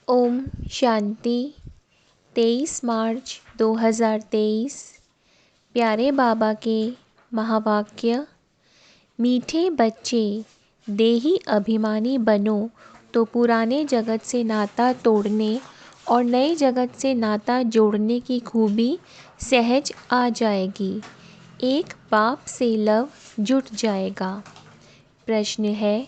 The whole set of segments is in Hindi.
ओम शांति। 23 मार्च 2023। प्यारे बाबा के महावाक्य। मीठे बच्चे, देही अभिमानी बनो तो पुराने जगत से नाता तोड़ने और नए जगत से नाता जोड़ने की खूबी सहज आ जाएगी। एक बाप से लव जुट जाएगा। प्रश्न है,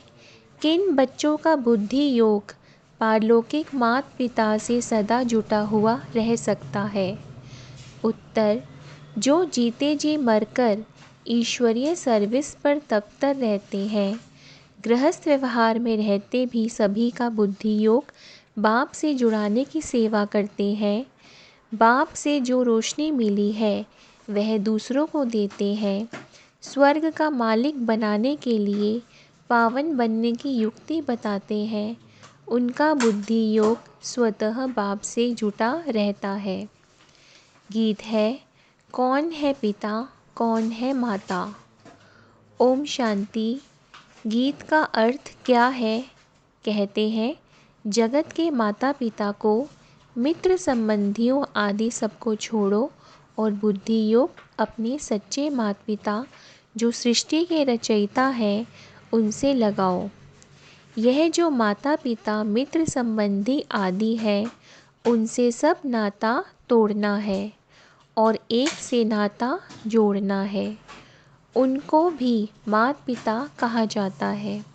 किन बच्चों का बुद्धि योग पारलौकिक माता पिता से सदा जुटा हुआ रह सकता है? उत्तर, जो जीते जी मरकर ईश्वरीय सर्विस पर तत्पर रहते हैं। गृहस्थ व्यवहार में रहते भी सभी का बुद्धि योग बाप से जुड़ाने की सेवा करते हैं। बाप से जो रोशनी मिली है वह दूसरों को देते हैं। स्वर्ग का मालिक बनाने के लिए पावन बनने की युक्ति बताते हैं। उनका बुद्धि योग स्वतः बाप से जुटा रहता है। गीत है, कौन है पिता कौन है माता। ओम शांति। गीत का अर्थ क्या है? कहते हैं, जगत के माता पिता को, मित्र संबंधियों आदि सबको छोड़ो और बुद्धि योग अपने सच्चे माता पिता जो सृष्टि के रचयिता हैं उनसे लगाओ। यह जो माता पिता मित्र संबंधी आदि हैं उनसे सब नाता तोड़ना है और एक से नाता जोड़ना है। उनको भी माता पिता कहा जाता है।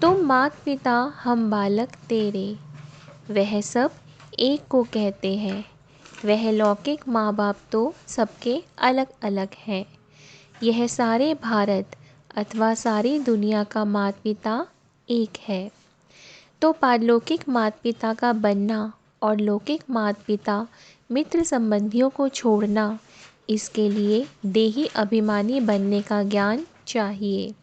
तुम माता पिता हम बालक तेरे, वह सब एक को कहते हैं। वह लौकिक माँ बाप तो सबके अलग अलग हैं। यह सारे भारत अथवा सारी दुनिया का माता पिता एक है। तो पारलौकिक माता पिता का बनना और लौकिक माता पिता मित्र संबंधियों को छोड़ना, इसके लिए देही अभिमानी बनने का ज्ञान चाहिए।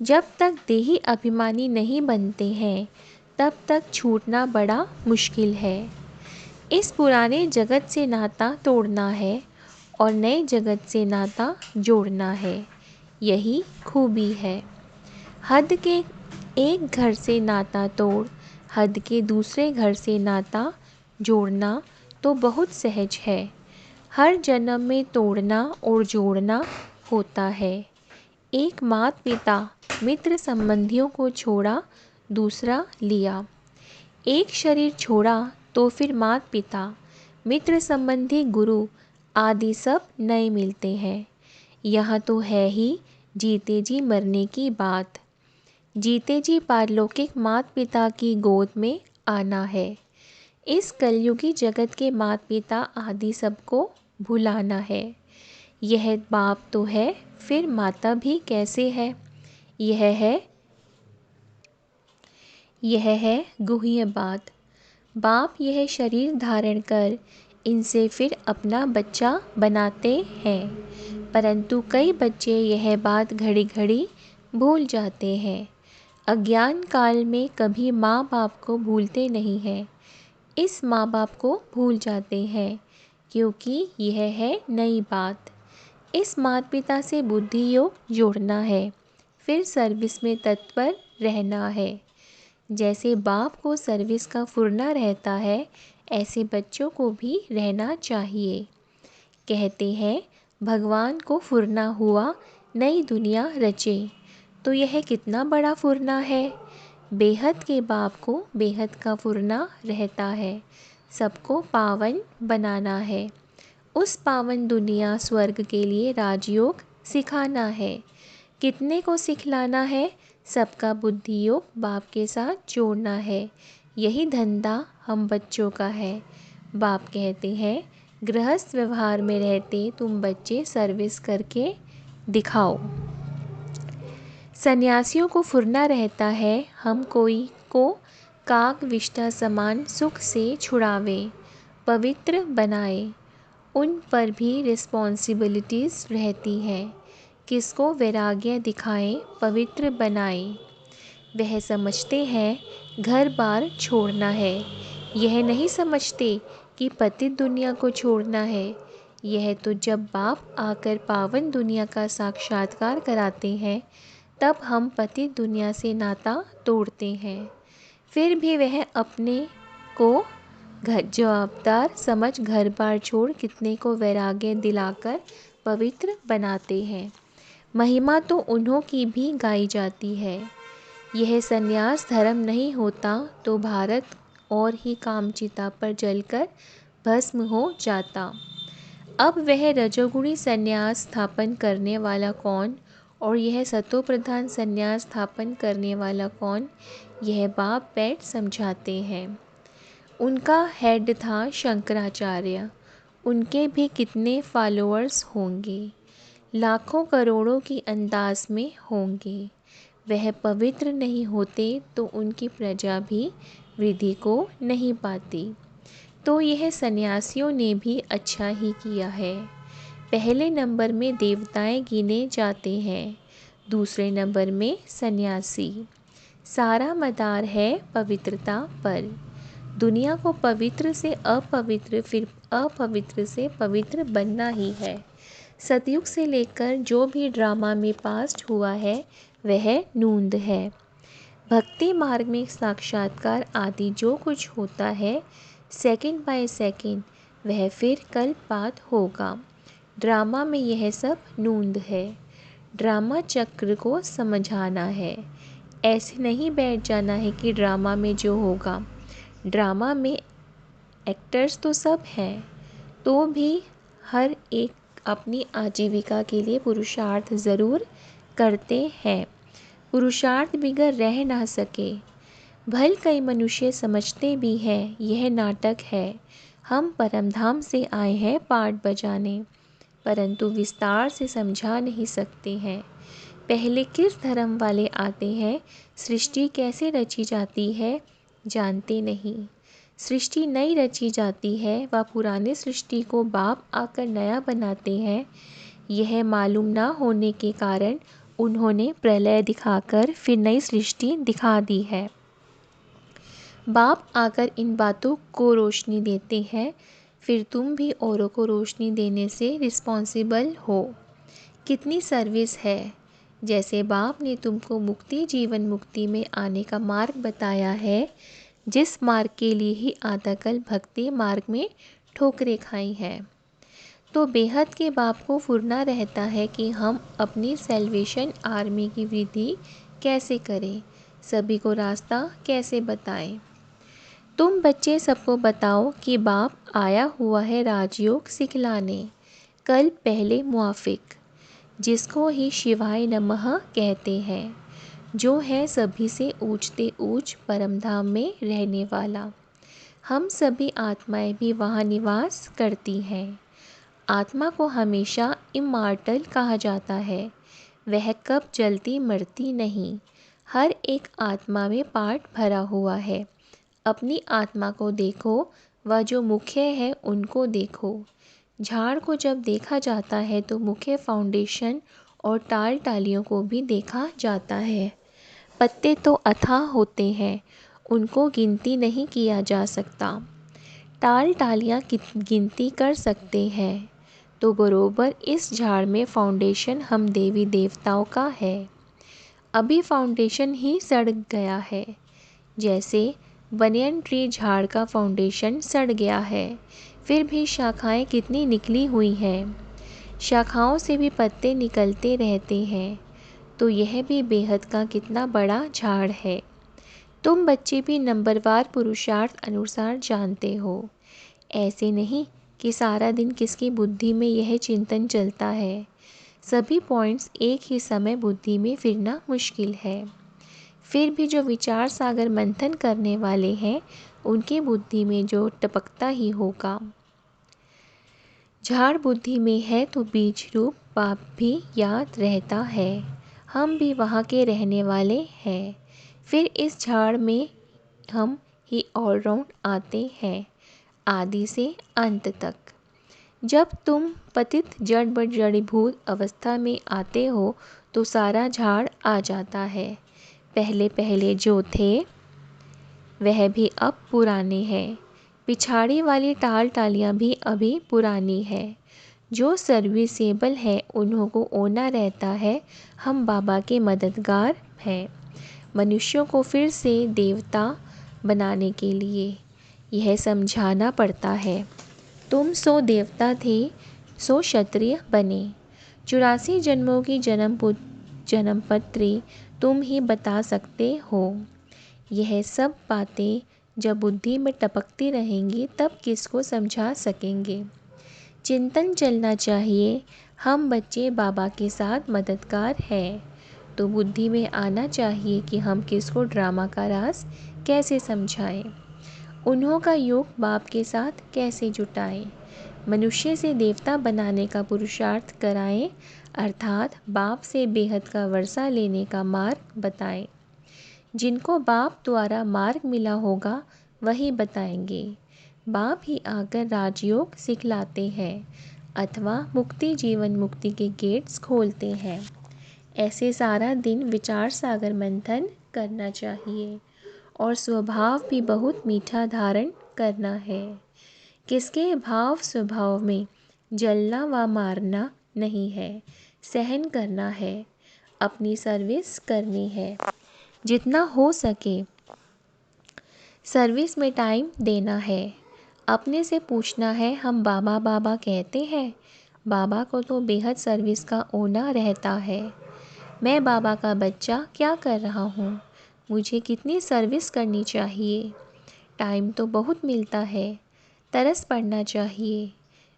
जब तक देही अभिमानी नहीं बनते हैं तब तक छूटना बड़ा मुश्किल है। इस पुराने जगत से नाता तोड़ना है और नए जगत से नाता जोड़ना है। यही खूबी है। हद के एक घर से नाता तोड़ हद के दूसरे घर से नाता जोड़ना तो बहुत सहज है। हर जन्म में तोड़ना और जोड़ना होता है। एक माता पिता मित्र संबंधियों को छोड़ा, दूसरा लिया। एक शरीर छोड़ा तो फिर माता पिता मित्र संबंधी गुरु आदि सब नए मिलते हैं। यह तो है ही जीते जी मरने की बात। जीते जी पारलौकिक माता पिता की गोद में आना है। इस कलयुगी जगत के माता पिता आदि सबको भुलाना है। यह बाप तो है, फिर माता भी कैसे है? यह है गुह्य बात। बाप यह शरीर धारण कर इनसे फिर अपना बच्चा बनाते हैं, परंतु कई बच्चे यह बात घड़ी घड़ी भूल जाते हैं। अज्ञान काल में कभी माँ बाप को भूलते नहीं हैं। इस माँ बाप को भूल जाते हैं क्योंकि यह है नई बात। इस माता पिता से बुद्धि योग जोड़ना है, फिर सर्विस में तत्पर रहना है। जैसे बाप को सर्विस का फुरना रहता है, ऐसे बच्चों को भी रहना चाहिए। कहते हैं, भगवान को फुरना हुआ नई दुनिया रचे। तो यह कितना बड़ा फुरना है। बेहद के बाप को बेहद का फुरना रहता है। सबको पावन बनाना है। उस पावन दुनिया स्वर्ग के लिए राजयोग सिखाना है। कितने को सिखलाना है? सबका बुद्धि योग बाप के साथ जोड़ना है। यही धंधा हम बच्चों का है। बाप कहते हैं, गृहस्थ व्यवहार में रहते तुम बच्चे सर्विस करके दिखाओ। सन्यासियों को फुरना रहता है, हम कोई को काग विष्ठा समान सुख से छुड़ावे, पवित्र बनाए। उन पर भी रिस्पॉन्सिबिलिटीज़ रहती हैं। किसको वैराग्य दिखाएं, पवित्र बनाए। वह समझते हैं घर बार छोड़ना है। यह नहीं समझते कि पतित दुनिया को छोड़ना है। यह तो जब बाप आकर पावन दुनिया का साक्षात्कार कराते हैं तब हम पतित दुनिया से नाता तोड़ते हैं। फिर भी वह अपने को जवाबदार समझ घर बार छोड़ कितने को वैराग्य दिलाकर पवित्र बनाते हैं। महिमा तो उन्हों की भी गाई जाती है। यह संन्यास धर्म नहीं होता तो भारत और ही कामचिता पर जलकर भस्म हो जाता। अब वह रजोगुणी संन्यास स्थापन करने वाला कौन और यह सतोप्रधान संन्यास स्थापन करने वाला कौन, यह बाप बैठ समझाते हैं। उनका हेड था शंकराचार्य। उनके भी कितने फॉलोअर्स होंगे, लाखों करोड़ों की अंदाज में होंगे। वह पवित्र नहीं होते तो उनकी प्रजा भी वृद्धि को नहीं पाती। तो यह सन्यासियों ने भी अच्छा ही किया है। पहले नंबर में देवताएं गिने जाते हैं, दूसरे नंबर में सन्यासी। सारा मदार है पवित्रता पर। दुनिया को पवित्र से अपवित्र, फिर अपवित्र से पवित्र बनना ही है। सतयुग से लेकर जो भी ड्रामा में पास्ट हुआ है वह नूंद है। भक्ति मार्ग में साक्षात्कार आदि जो कुछ होता है सेकंड बाय सेकंड, वह फिर कल्पपात होगा। ड्रामा में यह सब नूंद है। ड्रामा चक्र को समझाना है। ऐसे नहीं बैठ जाना है कि ड्रामा में जो होगा। ड्रामा में एक्टर्स तो सब हैं, तो भी हर एक अपनी आजीविका के लिए पुरुषार्थ ज़रूर करते हैं। पुरुषार्थ बिगर रह ना सके। भल कई मनुष्य समझते भी हैं यह नाटक है, हम परमधाम से आए हैं पाठ बजाने, परंतु विस्तार से समझा नहीं सकते हैं। पहले किस धर्म वाले आते हैं, सृष्टि कैसे रची जाती है जानते नहीं। सृष्टि नई रची जाती है व पुराने सृष्टि को बाप आकर नया बनाते हैं। यह मालूम ना होने के कारण उन्होंने प्रलय दिखाकर फिर नई सृष्टि दिखा दी है। बाप आकर इन बातों को रोशनी देते हैं, फिर तुम भी औरों को रोशनी देने से रिस्पॉन्सिबल हो। कितनी सर्विस है। जैसे बाप ने तुमको मुक्ति जीवन मुक्ति में आने का मार्ग बताया है, जिस मार्ग के लिए ही आधाकल भक्ति मार्ग में ठोकरें खाई हैं, तो बेहद के बाप को फुरना रहता है कि हम अपनी सेल्वेशन आर्मी की वृद्धि कैसे करें, सभी को रास्ता कैसे बताएं। तुम बच्चे सबको बताओ कि बाप आया हुआ है राजयोग सिखलाने, कल पहले मुआफिक, जिसको ही शिवाय नमः कहते हैं, जो है सभी से ऊंचते ऊंच परमधाम में रहने वाला। हम सभी आत्माएं भी वहाँ निवास करती हैं। आत्मा को हमेशा इमॉर्टल कहा जाता है। वह कब जलती मरती नहीं। हर एक आत्मा में पार्ट भरा हुआ है। अपनी आत्मा को देखो व जो मुख्य है उनको देखो। झाड़ को जब देखा जाता है तो मुख्य फाउंडेशन और टाल टालियों को भी देखा जाता है। पत्ते तो अथाह होते हैं, उनको गिनती नहीं किया जा सकता। टाल टालियाँ गिनती कर सकते हैं, तो बरोबर इस झाड़ में फाउंडेशन हम देवी देवताओं का है। अभी फाउंडेशन ही सड़ गया है। जैसे बनियन ट्री झाड़ का फाउंडेशन सड़ गया है, फिर भी शाखाएं कितनी निकली हुई हैं। शाखाओं से भी पत्ते निकलते रहते हैं, तो यह भी बेहद का कितना बड़ा झाड़ है। तुम बच्चे भी नंबरवार पुरुषार्थ अनुसार जानते हो। ऐसे नहीं कि सारा दिन किसकी बुद्धि में यह चिंतन चलता है। सभी पॉइंट्स एक ही समय बुद्धि में फिरना मुश्किल है। फिर भी जो विचार सागर मंथन करने वाले हैं, उनकी बुद्धि में जो टपकता ही होगा। झाड़ बुद्धि में है तो बीज रूप बाप भी याद रहता है। हम भी वहाँ के रहने वाले हैं। फिर इस झाड़ में हम ही ऑलराउंड आते हैं, आदि से अंत तक। जब तुम पतित जड़ जड़ीभूत अवस्था में आते हो तो सारा झाड़ आ जाता है। पहले पहले जो थे वह भी अब पुराने हैं। पिछाड़ी वाली टाल टालियाँ भी अभी पुरानी है। जो सर्विसेबल है उन्हों को ओना रहता है। हम बाबा के मददगार हैं, मनुष्यों को फिर से देवता बनाने के लिए। यह समझाना पड़ता है। तुम सो देवता थे, सो क्षत्रिय बने। 84 जन्मों की जन्मपत्री तुम ही बता सकते हो। यह सब बातें जब बुद्धि में टपकती रहेंगी तब किसको समझा सकेंगे। चिंतन चलना चाहिए, हम बच्चे बाबा के साथ मददगार हैं। तो बुद्धि में आना चाहिए कि हम किसको ड्रामा का राज कैसे समझाएं, उन्हों का योग बाप के साथ कैसे जुटाएं, मनुष्य से देवता बनाने का पुरुषार्थ कराएं, अर्थात बाप से बेहद का वर्षा लेने का मार्ग बताएं। जिनको बाप द्वारा मार्ग मिला होगा वही बताएंगे। बाप ही आकर राजयोग सिखलाते हैं अथवा मुक्ति जीवन मुक्ति के गेट्स खोलते हैं। ऐसे सारा दिन विचार सागर मंथन करना चाहिए और स्वभाव भी बहुत मीठा धारण करना है। किसके भाव स्वभाव में जलना व मारना नहीं है, सहन करना है, अपनी सर्विस करनी है। जितना हो सके सर्विस में टाइम देना है। अपने से पूछना है, हम बाबा बाबा कहते हैं, बाबा को तो बेहद सर्विस का ओना रहता है। मैं बाबा का बच्चा क्या कर रहा हूँ, मुझे कितनी सर्विस करनी चाहिए। टाइम तो बहुत मिलता है, तरस पड़ना चाहिए।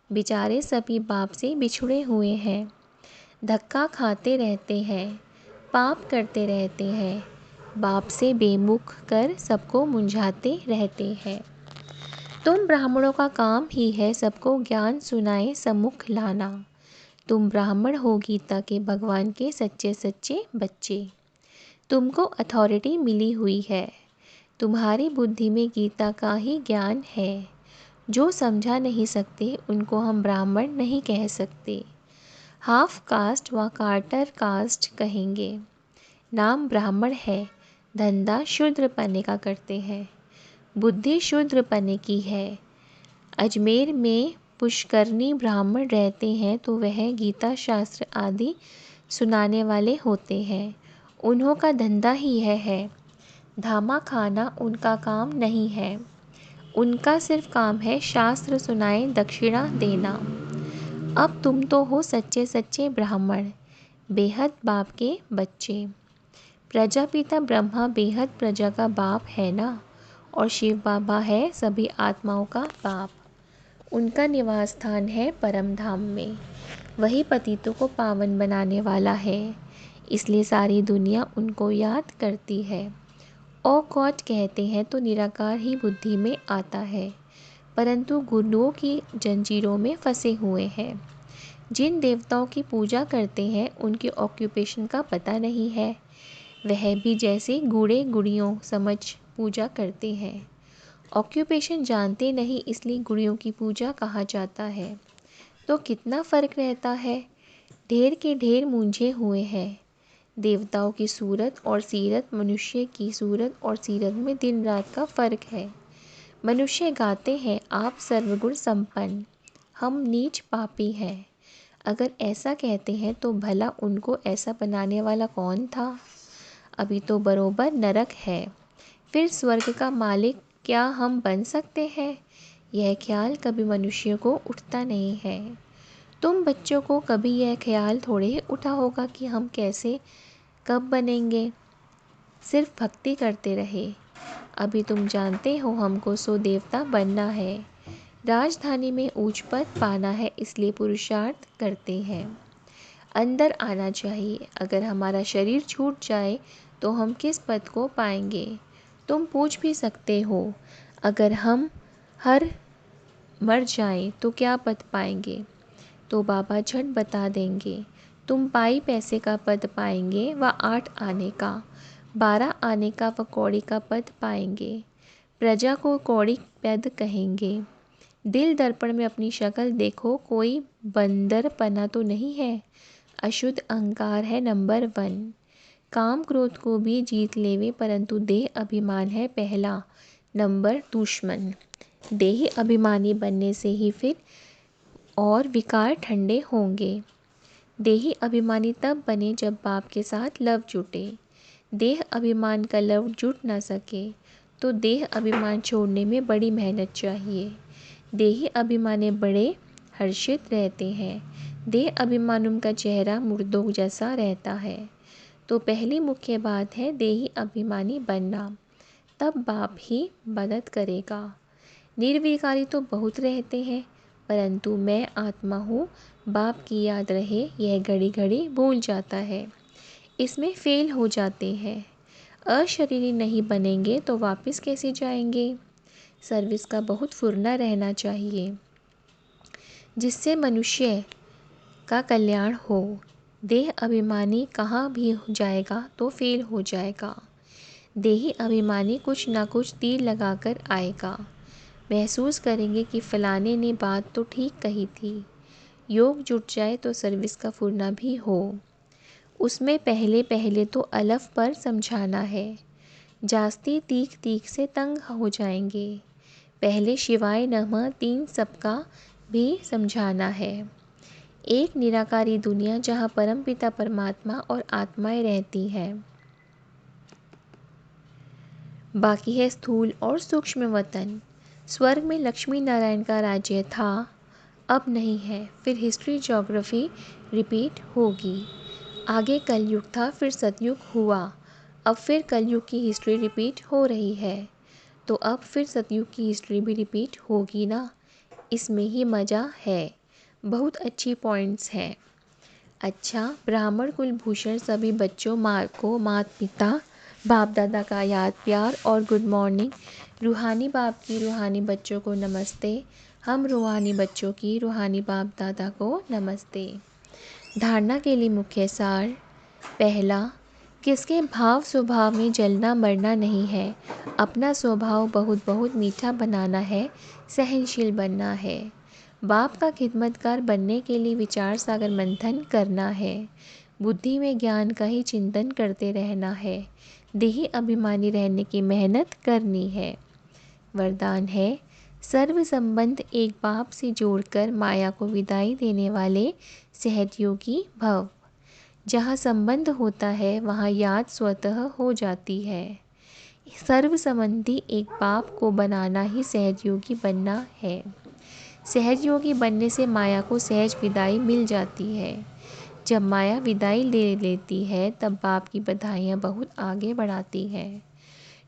बेचारे सभी बाप से बिछुड़े हुए हैं, धक्का खाते रहते हैं, पाप करते रहते हैं, बाप से बेमुख कर सबको मुंझाते रहते हैं। तुम ब्राह्मणों का काम ही है सबको ज्ञान सुनाए सम्मुख लाना। तुम ब्राह्मण हो गीता के भगवान के सच्चे सच्चे बच्चे। तुमको अथॉरिटी मिली हुई है, तुम्हारी बुद्धि में गीता का ही ज्ञान है। जो समझा नहीं सकते उनको हम ब्राह्मण नहीं कह सकते, हाफ कास्ट व कार्टर कास्ट कहेंगे। नाम ब्राह्मण है, धंधा शूद्र पने का करते हैं, बुद्धि शूद्र पने की है। अजमेर में पुष्करणी ब्राह्मण रहते हैं तो वह गीता शास्त्र आदि सुनाने वाले होते हैं, उन्हों का धंधा ही यह है। धामा खाना उनका काम नहीं है, उनका सिर्फ काम है शास्त्र सुनाए दक्षिणा देना। अब तुम तो हो सच्चे सच्चे ब्राह्मण, बेहद बाप के बच्चे। प्रजापिता ब्रह्मा बेहद प्रजा का बाप है ना, और शिव बाबा है सभी आत्माओं का बाप। उनका निवास स्थान है परम धाम में, वही पतितों को पावन बनाने वाला है, इसलिए सारी दुनिया उनको याद करती है। ओ गॉड कहते हैं तो निराकार ही बुद्धि में आता है, परंतु गुरुओं की जंजीरों में फंसे हुए हैं। जिन देवताओं की पूजा करते हैं उनके ऑक्यूपेशन का पता नहीं है, वह भी जैसे गुड़े गुड़ियों समझ पूजा करते हैं। ऑक्यूपेशन जानते नहीं इसलिए गुड़ियों की पूजा कहा जाता है। तो कितना फ़र्क रहता है, ढेर के ढेर मूंझे हुए हैं। देवताओं की सूरत और सीरत, मनुष्य की सूरत और सीरत में दिन रात का फ़र्क है। मनुष्य गाते हैं आप सर्वगुण संपन्न, हम नीच पापी हैं। अगर ऐसा कहते हैं तो भला उनको ऐसा बनाने वाला कौन था। अभी तो बरोबर नरक है, फिर स्वर्ग का मालिक क्या हम बन सकते हैं। यह ख्याल कभी मनुष्य को उठता नहीं है। तुम बच्चों को कभी यह ख्याल थोड़े ही उठा होगा कि हम कैसे कब बनेंगे, सिर्फ भक्ति करते रहे। अभी तुम जानते हो हमको सो देवता बनना है, राजधानी में ऊंच पद पाना है, इसलिए पुरुषार्थ करते हैं। अंदर आना चाहिए, अगर हमारा शरीर छूट जाए तो हम किस पद को पाएंगे। तुम पूछ भी सकते हो, अगर हम हर मर जाएं तो क्या पद पाएंगे, तो बाबा झट बता देंगे। तुम पाई पैसे का पद पाएंगे व 8 आने का, 12 आने का व कौड़ी का पद पाएंगे। प्रजा को कौड़ी पद कहेंगे। दिल दर्पण में अपनी शक्ल देखो, कोई बंदरपना तो नहीं है। अशुद्ध अहंकार है नंबर 1। काम क्रोध को भी जीत लेवे, परंतु देह अभिमान है पहला नंबर दुश्मन। देही अभिमानी बनने से ही फिर और विकार ठंडे होंगे। देही अभिमानी तब बने जब बाप के साथ लव जुटे। देह अभिमान का लव जुट ना सके तो देह अभिमान छोड़ने में बड़ी मेहनत चाहिए। देही अभिमानी बड़े हर्षित रहते हैं। देह अभिमान उनका चेहरा मुर्दों जैसा रहता है। तो पहली मुख्य बात है देही अभिमानी बनना, तब बाप ही मदद करेगा। निर्विकारी तो बहुत रहते हैं, परंतु मैं आत्मा हूँ, बाप की याद रहे यह घड़ी घड़ी भूल जाता है, इसमें फेल हो जाते हैं। अशरीरी नहीं बनेंगे तो वापस कैसे जाएंगे। सर्विस का बहुत फुरना रहना चाहिए, जिससे मनुष्य का कल्याण हो। देह अभिमानी कहाँ भी जाएगा तो फेल हो जाएगा। देही अभिमानी कुछ ना कुछ तीर लगाकर आएगा। महसूस करेंगे कि फलाने ने बात तो ठीक कही थी। योग जुट जाए तो सर्विस का फुरना भी हो। उसमें पहले पहले तो अलफ पर समझाना है। जास्ती तीख तीख से तंग हो जाएंगे। पहले शिवाय नमः 3 सबका भी समझाना है। एक निराकारी दुनिया जहाँ परमपिता परमात्मा और आत्माएं रहती हैं। बाकी है स्थूल और सूक्ष्म वतन। स्वर्ग में लक्ष्मी नारायण का राज्य था, अब नहीं है। फिर हिस्ट्री ज्योग्राफी रिपीट होगी। आगे कलयुग था, फिर सतयुग हुआ, अब फिर कलयुग की हिस्ट्री रिपीट हो रही है। तो अब फिर सतयुग की हिस्ट्री भी रिपीट होगी ना, इसमें ही मज़ा है। बहुत अच्छी पॉइंट्स हैं। अच्छा, ब्राह्मण कुलभूषण सभी बच्चों को माता पिता बाप दादा का याद प्यार और गुड मॉर्निंग। रूहानी बाप की रूहानी बच्चों को नमस्ते। हम रूहानी बच्चों की रूहानी बाप दादा को नमस्ते। धारणा के लिए मुख्य सार। पहला, किसके भाव स्वभाव में जलना मरना नहीं है। अपना स्वभाव बहुत बहुत मीठा बनाना है, सहनशील बनना है। बाप का खिदमतकार बनने के लिए विचार सागर मंथन करना है। बुद्धि में ज्ञान का ही चिंतन करते रहना है। देही अभिमानी रहने की मेहनत करनी है। वरदान है, सर्व संबंध एक बाप से जोड़कर माया को विदाई देने वाले सहजयोगी भव। जहाँ संबंध होता है वहाँ याद स्वतः हो जाती है। सर्व संबंधी एक बाप को बनाना ही सहजयोगी बनना है। सहजयोगी बनने से माया को सहज विदाई मिल जाती है। जब माया विदाई ले लेती है तब बाप की बधाइयाँ बहुत आगे बढ़ाती हैं।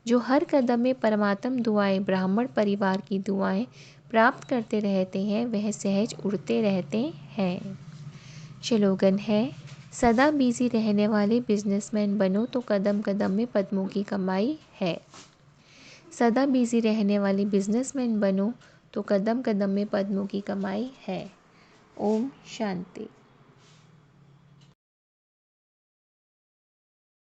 जो हर कदम में परमात्म दुआएं ब्राह्मण परिवार की दुआएं प्राप्त करते रहते हैं, वह सहज उड़ते रहते हैं। स्लोगन है, सदा बिजी रहने वाले बिजनेसमैन बनो तो कदम कदम में पद्मों की कमाई है। सदा बिजी रहने वाले बिजनेसमैन बनो तो कदम कदम में पद्मों की कमाई है। ओम शांति।